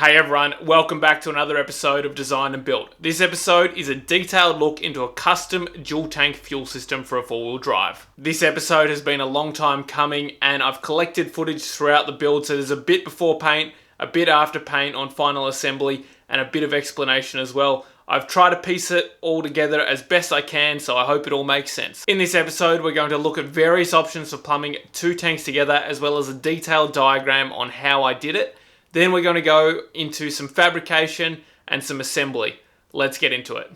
Hey everyone, welcome back to another episode of Design and Build. This episode is a detailed look into a custom dual tank fuel system for a four-wheel drive. This episode has been a long time coming and I've collected footage throughout the build, so there's a bit before paint, a bit after paint on final assembly, and a bit of explanation as well. I've tried to piece it all together as best I can, so I hope it all makes sense. In this episode, we're going to look at various options for plumbing two tanks together, as well as a detailed diagram on how I did it. Then we're going to go into some fabrication and some assembly. Let's get into it.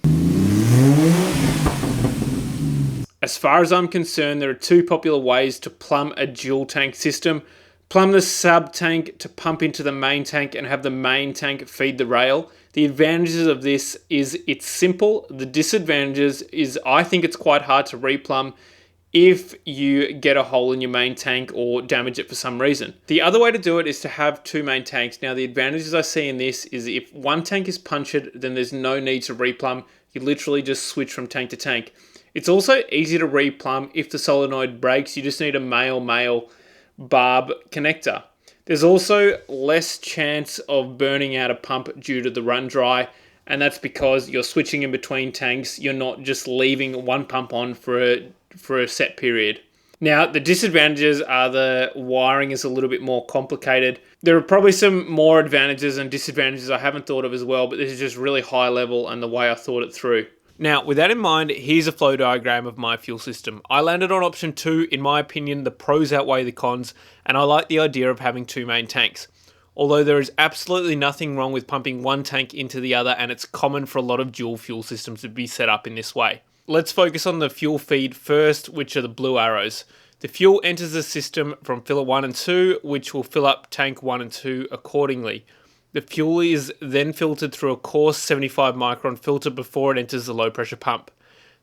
As far as I'm concerned, there are two popular ways to plumb a dual tank system. Plumb the sub tank to pump into the main tank and have the main tank feed the rail. The advantages of this is it's simple. The disadvantages is I think it's quite hard to replumb if you get a hole in your main tank or damage it for some reason. The other way to do it is to have two main tanks. Now the advantages I see in this is if one tank is punctured, then there's no need to replumb. You literally just switch from tank to tank. It's also easy to replumb if the solenoid breaks. You just need a male barb connector. There's also less chance of burning out a pump due to the run dry, and that's because you're switching in between tanks. You're not just leaving one pump on for a set period. Now, the disadvantages are the wiring is a little bit more complicated. There are probably some more advantages and disadvantages I haven't thought of as well, but this is just really high level and the way I thought it through. Now, with that in mind, here's a flow diagram of my fuel system. I landed on option 2. In my opinion, the pros outweigh the cons, and I like the idea of having two main tanks. Although there is absolutely nothing wrong with pumping one tank into the other, and it's common for a lot of dual fuel systems to be set up in this way. Let's focus on the fuel feed first, which are the blue arrows. The fuel enters the system from filler 1 and 2, which will fill up tank 1 and 2 accordingly. The fuel is then filtered through a coarse 75 micron filter before it enters the low pressure pump.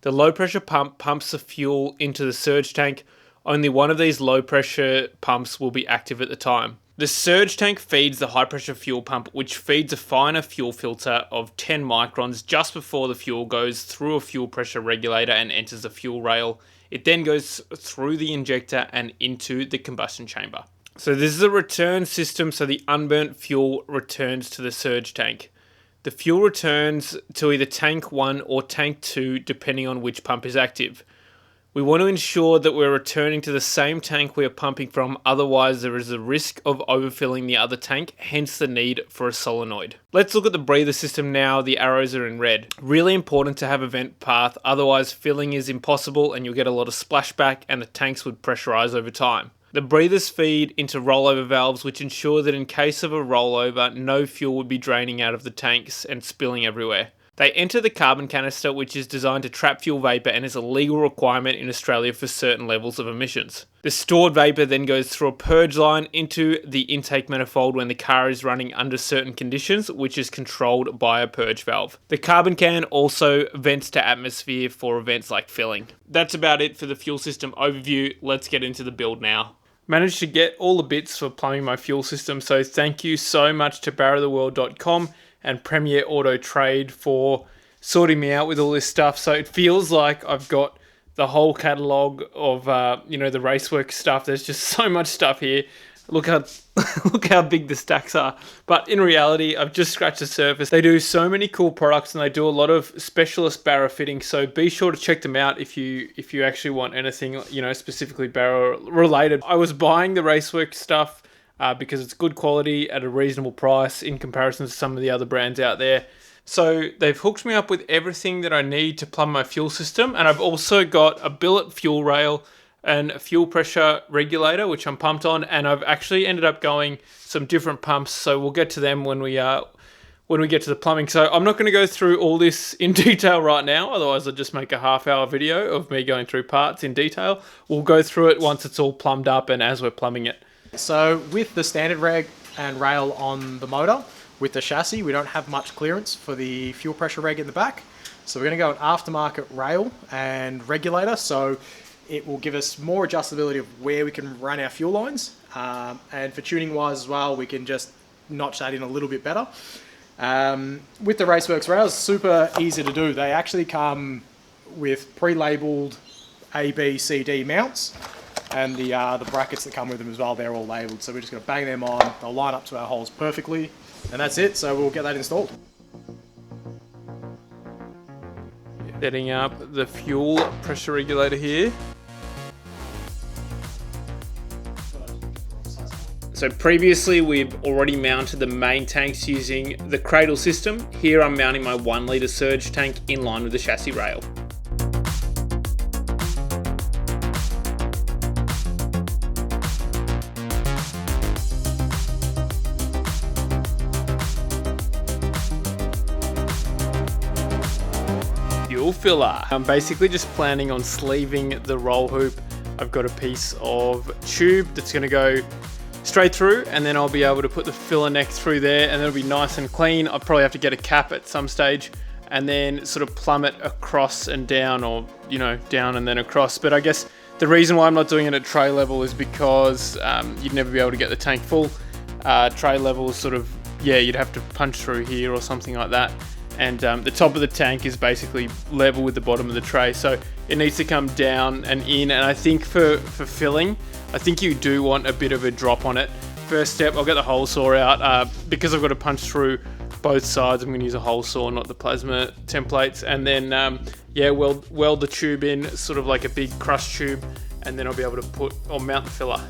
The low pressure pump pumps the fuel into the surge tank. Only one of these low pressure pumps will be active at the time. The surge tank feeds the high pressure fuel pump, which feeds a finer fuel filter of 10 microns just before the fuel goes through a fuel pressure regulator and enters the fuel rail. It then goes through the injector and into the combustion chamber. So this is a return system, so the unburnt fuel returns to the surge tank. The fuel returns to either tank 1 or tank 2 depending on which pump is active. We want to ensure that we're returning to the same tank we are pumping from, otherwise there is a risk of overfilling the other tank, hence the need for a solenoid. Let's look at the breather system now. The arrows are in red. Really important to have a vent path, otherwise filling is impossible and you'll get a lot of splashback and the tanks would pressurize over time. The breathers feed into rollover valves, which ensure that in case of a rollover, no fuel would be draining out of the tanks and spilling everywhere. They enter the carbon canister, which is designed to trap fuel vapour and is a legal requirement in Australia for certain levels of emissions. The stored vapour then goes through a purge line into the intake manifold when the car is running under certain conditions, which is controlled by a purge valve. The carbon can also vents to atmosphere for events like filling. That's about it for the fuel system overview. Let's get into the build now. Managed to get all the bits for plumbing my fuel system, so thank you so much to barrowtheworld.com and Premier Auto Trade for sorting me out with all this stuff. So it feels like I've got the whole catalogue of the racework stuff. There's just so much stuff here. Look how big the stacks are. But in reality, I've just scratched the surface. They do so many cool products and they do a lot of specialist barrow fitting. So be sure to check them out if you actually want anything, specifically barrow related. I was buying the racework stuff because it's good quality at a reasonable price in comparison to some of the other brands out there. So they've hooked me up with everything that I need to plumb my fuel system. And I've also got a billet fuel rail and a fuel pressure regulator, which I'm pumped on, and I've actually ended up going some different pumps, so we'll get to them when we get to the plumbing. So I'm not going to go through all this in detail right now, otherwise I'll just make a half-hour video of me going through parts in detail. We'll go through it once it's all plumbed up and as we're plumbing it. So with the standard reg and rail on the motor, with the chassis, we don't have much clearance for the fuel pressure reg in the back. So we're going to go an aftermarket rail and regulator, so it will give us more adjustability of where we can run our fuel lines. And for tuning wise as well, we can just notch that in a little bit better. With the Raceworks rails, super easy to do. They actually come with pre-labeled A, B, C, D mounts, and the brackets that come with them as well, they're all labeled. So we're just going to bang them on. They'll line up to our holes perfectly. And that's it, so we'll get that installed. Setting up the fuel pressure regulator here. So previously we've already mounted the main tanks using the cradle system. Here I'm mounting my 1 litre surge tank in line with the chassis rail. Fuel filler. I'm basically just planning on sleeving the roll hoop. I've got a piece of tube that's going to go straight through, and then I'll be able to put the filler neck through there, and it'll be nice and clean. I'll probably have to get a cap at some stage and then sort of plumb it across and down, or down and then across. But I guess the reason why I'm not doing it at tray level is because you'd never be able to get the tank full. Tray level is sort of, you'd have to punch through here or something like that. And the top of the tank is basically level with the bottom of the tray, so it needs to come down and in. And I think for filling, I think you do want a bit of a drop on it. First step, I'll get the hole saw out. Because I've got to punch through both sides, I'm going to use a hole saw, not the plasma templates. And then, weld the tube in, sort of like a big crush tube, and then I'll be able to mount the filler.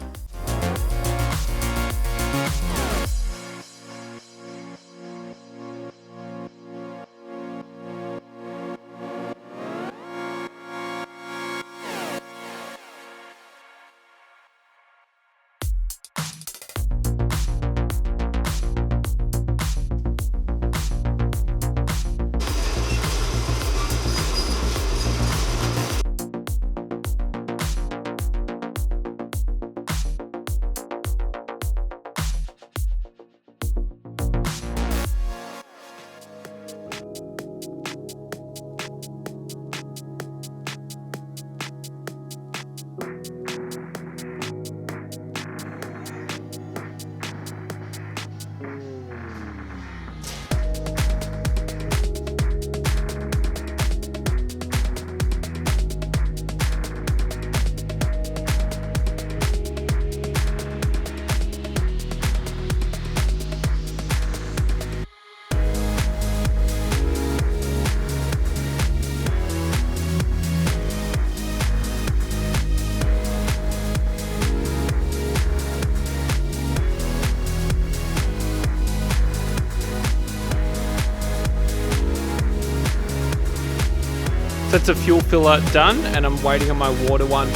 That's a fuel filler done, and I'm waiting on my water one.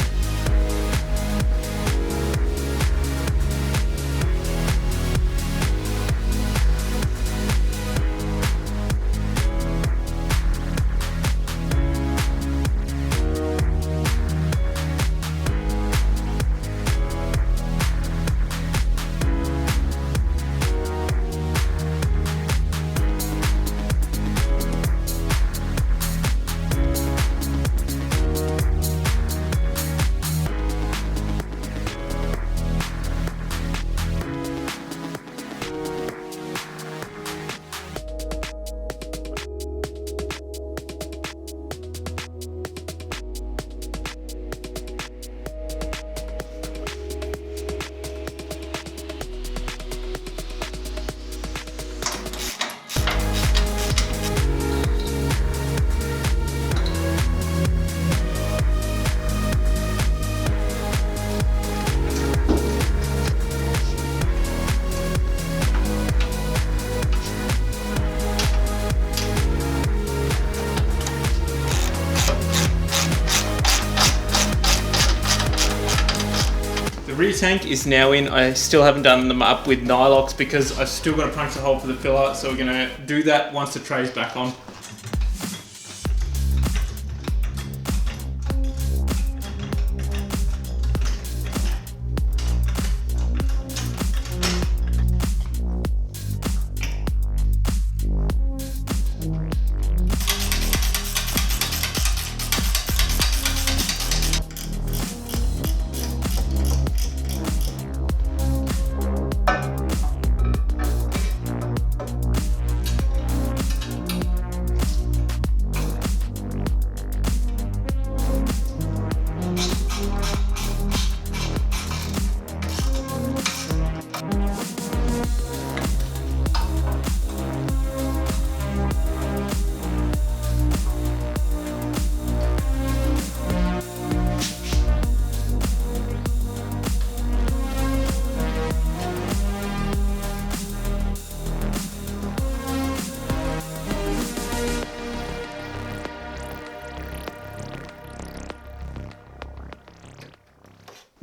Rear tank is now in. I still haven't done them up with nylox because I've still got to punch the hole for the filler, so we're going to do that once the tray's back on.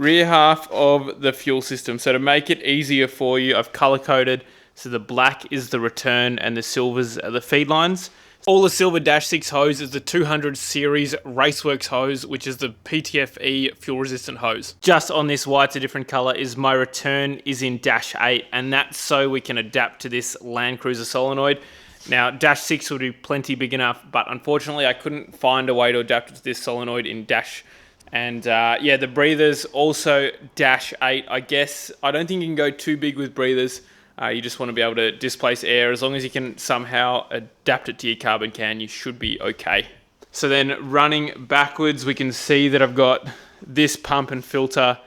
rear half of the fuel system. So to make it easier for you, I've color coded. So the black is the return and the silvers are the feed lines. All the silver Dash 6 hose is the 200 series Raceworks hose, which is the PTFE fuel resistant hose. Just on this why it's a different color is my return is in Dash 8, and that's so we can adapt to this Land Cruiser solenoid. Now, Dash 6 would be plenty big enough, but unfortunately I couldn't find a way to adapt it to this solenoid in Dash. And yeah, the breathers also Dash 8, I guess. I don't think you can go too big with breathers. You just want to be able to displace air. As long as you can somehow adapt it to your carbon can, you should be okay. So then running backwards, we can see that I've got this pump and filter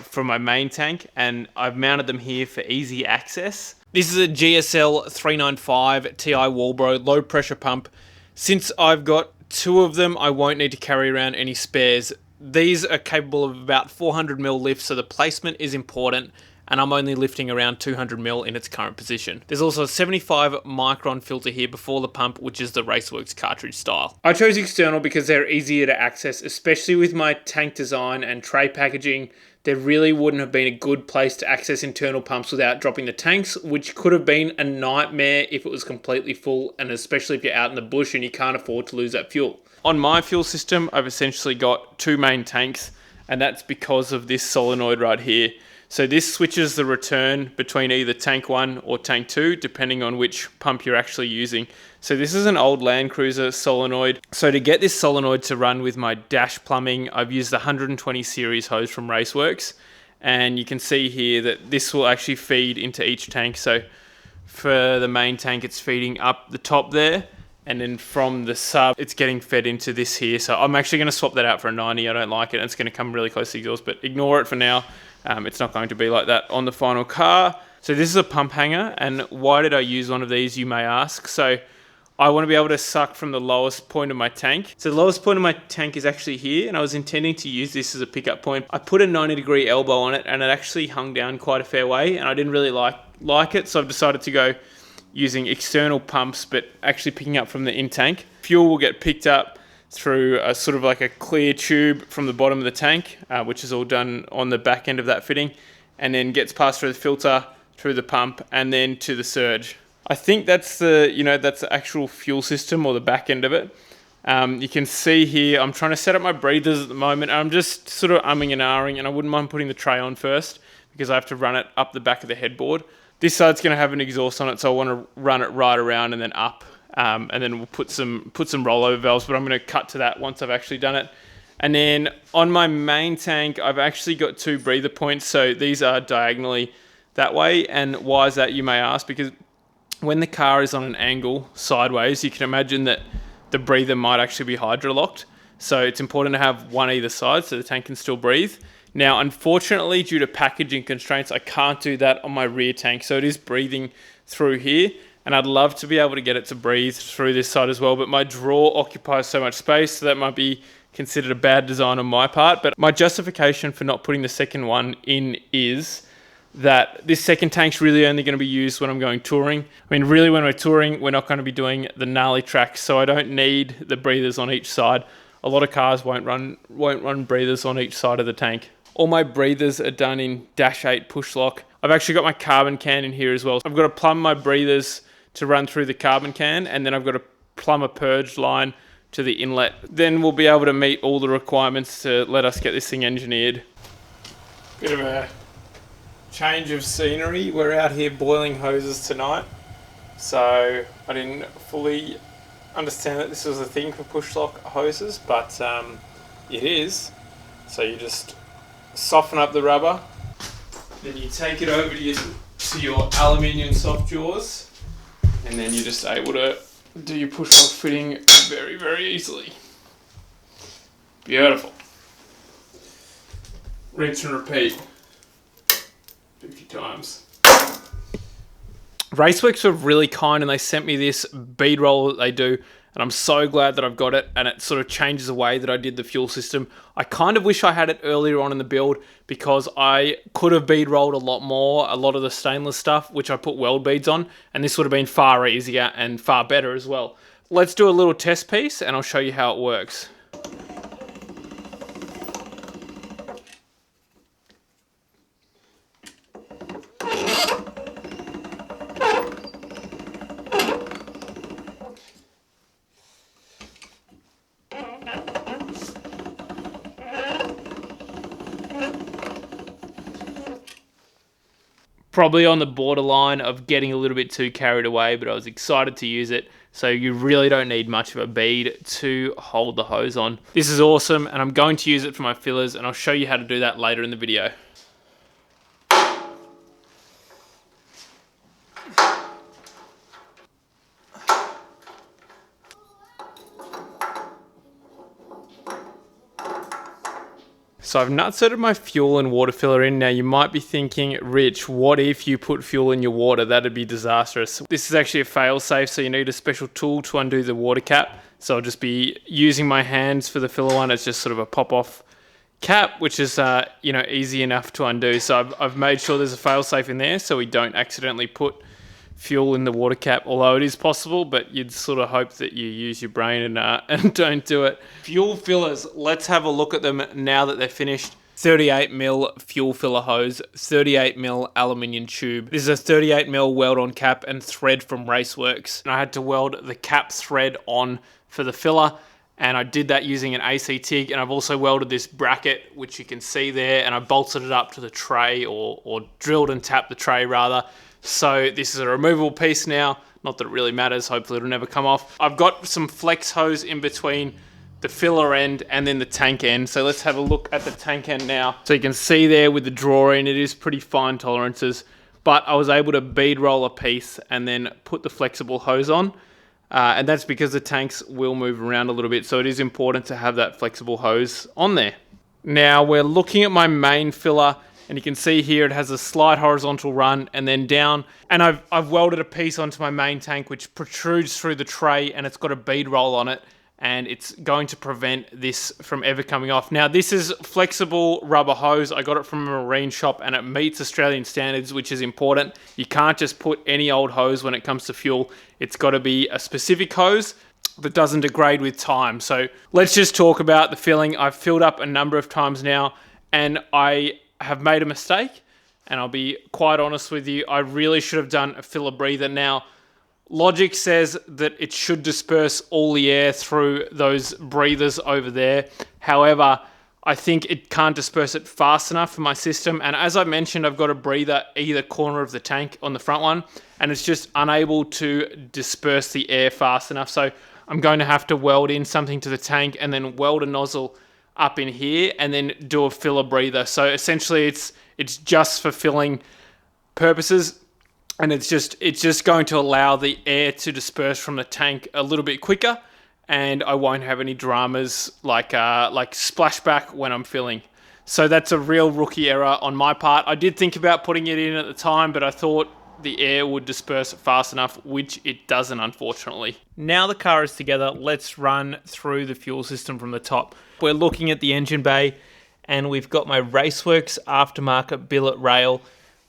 from my main tank, and I've mounted them here for easy access. This is a GSL 395 TI Walbro low pressure pump. Since I've got two of them, I won't need to carry around any spares. These are capable of about 400mm lift, so the placement is important, and I'm only lifting around 200mm in its current position. There's also a 75 micron filter here before the pump, which is the Raceworks cartridge style. I chose external because they're easier to access, especially with my tank design and tray packaging. There really wouldn't have been a good place to access internal pumps without dropping the tanks, which could have been a nightmare if it was completely full, and especially if you're out in the bush and you can't afford to lose that fuel. On my fuel system, I've essentially got two main tanks, and that's because of this solenoid right here. So this switches the return between either tank 1 or tank 2, depending on which pump you're actually using. So this is an old Land Cruiser solenoid. So to get this solenoid to run with my Dash plumbing, I've used the 120 series hose from Raceworks. And you can see here that this will actually feed into each tank. So for the main tank, it's feeding up the top there. And then from the sub, it's getting fed into this here. So I'm actually going to swap that out for a 90. I don't like it. It's going to come really close to the exhaust, but ignore it for now. It's not going to be like that on the final car. So this is a pump hanger, and why did I use one of these, you may ask? So I want to be able to suck from the lowest point of my tank. So the lowest point of my tank is actually here, and I was intending to use this as a pickup point. I put a 90-degree elbow on it, and it actually hung down quite a fair way, and I didn't really like it, so I've decided to go using external pumps, but actually picking up from the in-tank. Fuel will get picked up through a sort of like a clear tube from the bottom of the tank, which is all done on the back end of that fitting, and then gets passed through the filter, through the pump, and then to the surge. I think that's that's the actual fuel system, or the back end of it. You can see here, I'm trying to set up my breathers at the moment, and I'm just sort of umming and ahhing, and I wouldn't mind putting the tray on first, because I have to run it up the back of the headboard. This side's going to have an exhaust on it, so I want to run it right around and then up. And then we'll put some rollover valves, but I'm going to cut to that once I've actually done it. And then on my main tank, I've actually got two breather points, so these are diagonally that way. And why is that, you may ask? Because when the car is on an angle sideways, you can imagine that the breather might actually be hydrolocked. So it's important to have one either side so the tank can still breathe. Now, unfortunately, due to packaging constraints, I can't do that on my rear tank, so it is breathing through here. And I'd love to be able to get it to breathe through this side as well, but my drawer occupies so much space, so that might be considered a bad design on my part. But my justification for not putting the second one in is that this second tank's really only going to be used when I'm going touring. I mean, really, when we're touring, we're not going to be doing the gnarly tracks, so I don't need the breathers on each side. A lot of cars won't run breathers on each side of the tank. All my breathers are done in Dash 8 push lock. I've actually got my carbon can in here as well. I've got to plumb my breathers to run through the carbon can, and then I've got to plumb a purge line to the inlet. Then we'll be able to meet all the requirements to let us get this thing engineered. Bit of a change of scenery. We're out here boiling hoses tonight, so I didn't fully understand that this was a thing for push lock hoses, but it is. So you just soften up the rubber, then you take it over to your aluminium soft jaws, and then you're just able to do your push lock fitting very, very easily. Beautiful. Rinse and repeat 50 times. Raceworks were really kind, and they sent me this bead roll that they do, and I'm so glad that I've got it, and it sort of changes the way that I did the fuel system. I kind of wish I had it earlier on in the build, because I could have bead rolled a lot of the stainless stuff, which I put weld beads on, and this would have been far easier and far better as well. Let's do a little test piece, and I'll show you how it works. probably on the borderline of getting a little bit too carried away, but I was excited to use it. So you really don't need much of a bead to hold the hose on. This is awesome, and I'm going to use it for my fillers, and I'll show you how to do that later in the video. So I've nutsetted my fuel and water filler in. Now you might be thinking, Rich, what if you put fuel in your water? That'd be disastrous. This is actually a fail safe, so you need a special tool to undo the water cap. So I'll just be using my hands for the filler one. It's just sort of a pop off cap, which is easy enough to undo. So I've made sure there's a fail safe in there so we don't accidentally put fuel in the water cap, although it is possible, but you'd sort of hope that you use your brain and don't do it. Fuel fillers, let's have a look at them now that they're finished. 38mm fuel filler hose, 38mm aluminium tube. This is a 38mm weld-on cap and thread from Raceworks. And I had to weld the cap thread on for the filler, and I did that using an AC TIG, and I've also welded this bracket, which you can see there, and I bolted it up to the tray, or drilled and tapped the tray rather. So this is a removable piece now, not that it really matters, hopefully it'll never come off. I've got some flex hose in between the filler end and then the tank end. So let's have a look at the tank end now. So you can see there with the drawer in, it is pretty fine tolerances, but I was able to bead roll a piece and then put the flexible hose on. And that's because the tanks will move around a little bit. So it is important to have that flexible hose on there. Now we're looking at my main filler, and you can see here it has a slight horizontal run and then down. And I've welded a piece onto my main tank which protrudes through the tray, and it's got a bead roll on it, and it's going to prevent this from ever coming off. Now this is flexible rubber hose. I got it from a marine shop and it meets Australian standards, which is important. You can't just put any old hose when it comes to fuel. It's got to be a specific hose that doesn't degrade with time. So let's just talk about the filling. I've filled up a number of times now, and I have made a mistake, and I'll be quite honest with you. I really should have done a filler breather. Now, logic says that it should disperse all the air through those breathers over there. However, I think it can't disperse it fast enough for my system. And as I mentioned, I've got a breather either corner of the tank on the front one, and it's just unable to disperse the air fast enough. So I'm going to have to weld in something to the tank and then weld a nozzle up in here and then do a filler breather. So essentially it's just for filling purposes, and it's just going to allow the air to disperse from the tank a little bit quicker, and I won't have any dramas like splashback when I'm filling. So that's a real rookie error on my part. I did think about putting it in at the time, but I thought the air would disperse fast enough, which it doesn't, unfortunately. Now the car is together, let's run through the fuel system from the top. We're looking at the engine bay, and we've got my Raceworks aftermarket billet rail,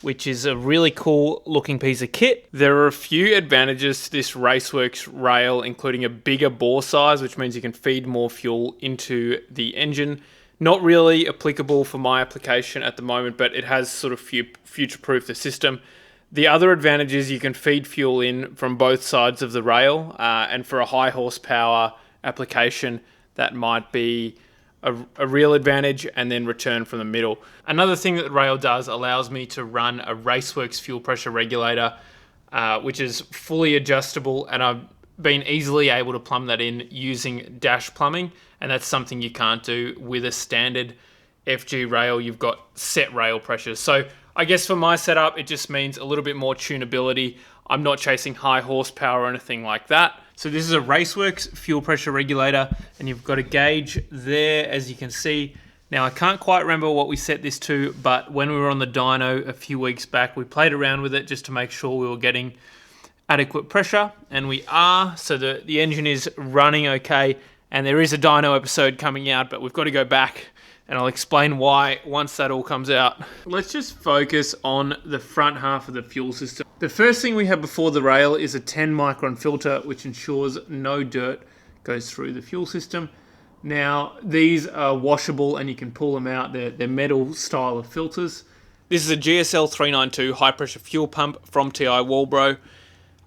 which is a really cool looking piece of kit. There are a few advantages to this Raceworks rail, including a bigger bore size, which means you can feed more fuel into the engine. Not really applicable for my application at the moment, but it has sort of future-proofed the system. The other advantage is you can feed fuel in from both sides of the rail, and for a high horsepower application, that might be a real advantage, and then return from the middle. Another thing that the rail does allows me to run a Raceworks fuel pressure regulator, which is fully adjustable, and I've been easily able to plumb that in using dash plumbing, and that's something you can't do with a standard FG rail. You've got set rail pressures. So I guess for my setup, it just means a little bit more tunability. I'm not chasing high horsepower or anything like that. So this is a Raceworks fuel pressure regulator, and you've got a gauge there, as you can see. Now, I can't quite remember what we set this to, but when we were on the dyno a few weeks back, we played around with it just to make sure we were getting adequate pressure, and we are. So the engine is running okay, and there is a dyno episode coming out, but we've got to go back, and I'll explain why once that all comes out. Let's just focus on the front half of the fuel system. The first thing we have before the rail is a 10 micron filter, which ensures no dirt goes through the fuel system. Now, these are washable and you can pull them out. They're metal style of filters. This is a GSL 392 high pressure fuel pump from TI Walbro.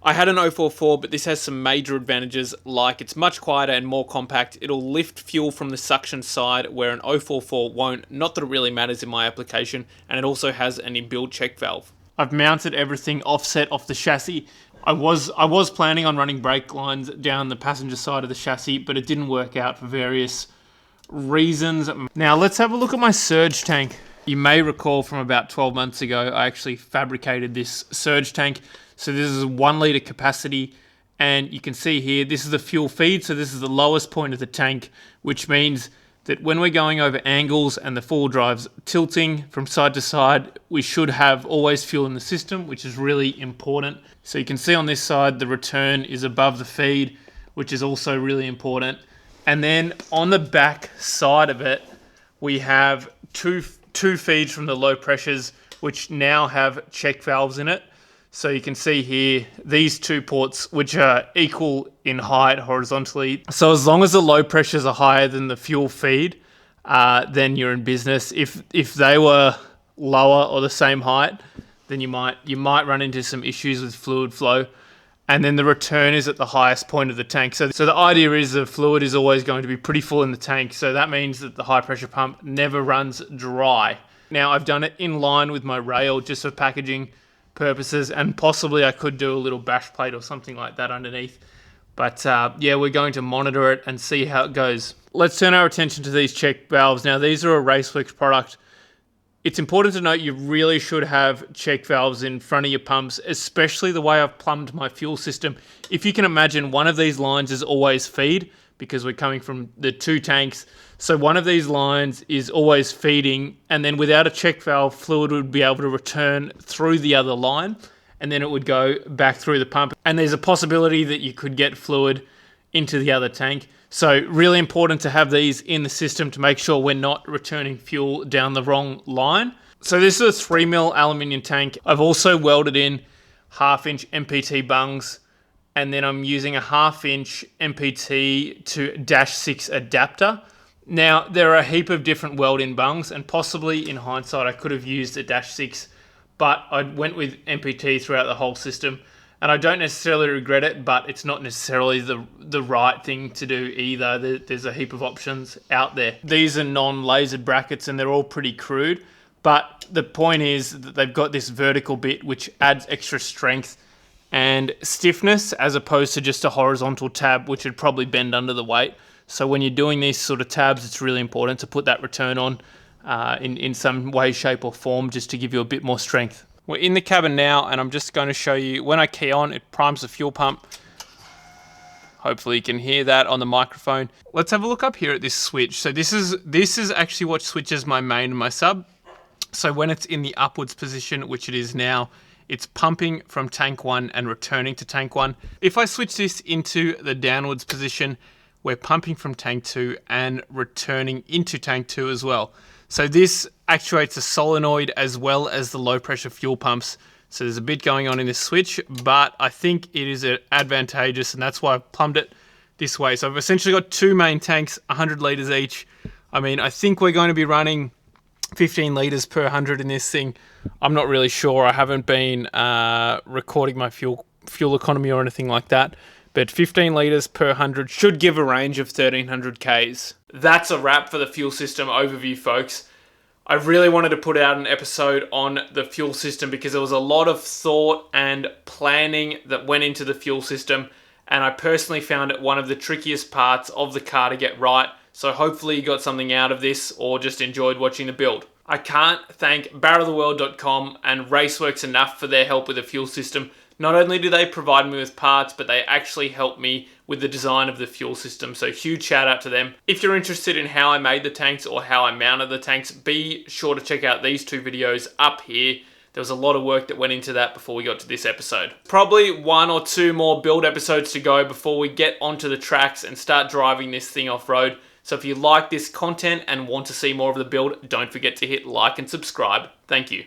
I had an 044, but this has some major advantages, like it's much quieter and more compact. It'll lift fuel from the suction side where an 044 won't. Not that it really matters in my application, and it also has an inbuilt check valve. I've mounted everything offset off the chassis. I was planning on running brake lines down the passenger side of the chassis, but it didn't work out for various reasons. Now let's have a look at my surge tank. You may recall from about 12 months ago, I actually fabricated this surge tank. So this is a 1 litre capacity, and you can see here, this is the fuel feed. So this is the lowest point of the tank, which means that when we're going over angles and the four-wheel drive's tilting from side to side, we should have always fuel in the system, which is really important. So you can see on this side, the return is above the feed, which is also really important. And then on the back side of it, we have two feeds from the low pressures, which now have check valves in it. So you can see here, these 2 ports, which are equal in height horizontally. So as long as the low pressures are higher than the fuel feed, then you're in business. If they were lower or the same height, then you might run into some issues with fluid flow. And then the return is at the highest point of the tank. So the idea is the fluid is always going to be pretty full in the tank. So that means that the high pressure pump never runs dry. Now I've done it in line with my rail just for packaging purposes, and possibly I could do a little bash plate or something like that underneath. But yeah, we're going to monitor it and see how it goes. Let's turn our attention to these check valves. Now these are a Raceworks product. It's important to note you really should have check valves in front of your pumps, especially the way I've plumbed my fuel system. If you can imagine, one of these lines is always feed because we're coming from the 2 tanks. So one of these lines is always feeding, and then without a check valve, fluid would be able to return through the other line, and then it would go back through the pump. And there's a possibility that you could get fluid into the other tank. So really important to have these in the system to make sure we're not returning fuel down the wrong line. So this is a 3mm aluminium tank. I've also welded in 1/2-inch MPT bungs, and then I'm using a 1/2-inch MPT to -6 adapter. Now there are a heap of different weld-in bungs, and possibly in hindsight I could have used a -6, but I went with MPT throughout the whole system. And I don't necessarily regret it, but it's not necessarily the right thing to do either. There's a heap of options out there. These are non-lasered brackets and they're all pretty crude, but the point is that they've got this vertical bit which adds extra strength and stiffness as opposed to just a horizontal tab which would probably bend under the weight. So when you're doing these sort of tabs, it's really important to put that return on in some way, shape or form just to give you a bit more strength. We're in the cabin now, and I'm just going to show you, when I key on, it primes the fuel pump. Hopefully you can hear that on the microphone. Let's have a look up here at this switch. So this is actually what switches my main and my sub. So when it's in the upwards position, which it is now, it's pumping from tank 1 and returning to tank 1. If I switch this into the downwards position, we're pumping from tank 2 and returning into tank 2 as well. So this actuates a solenoid as well as the low pressure fuel pumps. So there's a bit going on in this switch, but I think it is advantageous, and that's why I've plumbed it this way. So I've essentially got 2 main tanks, 100 litres each. I mean, I think we're going to be running 15 litres per 100 in this thing. I'm not really sure. I haven't been recording my fuel economy or anything like that. But 15 litres per 100 should give a range of 1300 Ks. That's a wrap for the fuel system overview, folks. I really wanted to put out an episode on the fuel system because there was a lot of thought and planning that went into the fuel system, and I personally found it one of the trickiest parts of the car to get right. So hopefully you got something out of this or just enjoyed watching the build. I can't thank barreltheworld.com and Raceworks enough for their help with the fuel system. Not only do they provide me with parts, but they actually help me with the design of the fuel system. So huge shout out to them. If you're interested in how I made the tanks or how I mounted the tanks, be sure to check out these 2 videos up here. There was a lot of work that went into that before we got to this episode. Probably 1 or 2 more build episodes to go before we get onto the tracks and start driving this thing off-road. So if you like this content and want to see more of the build, don't forget to hit like and subscribe. Thank you.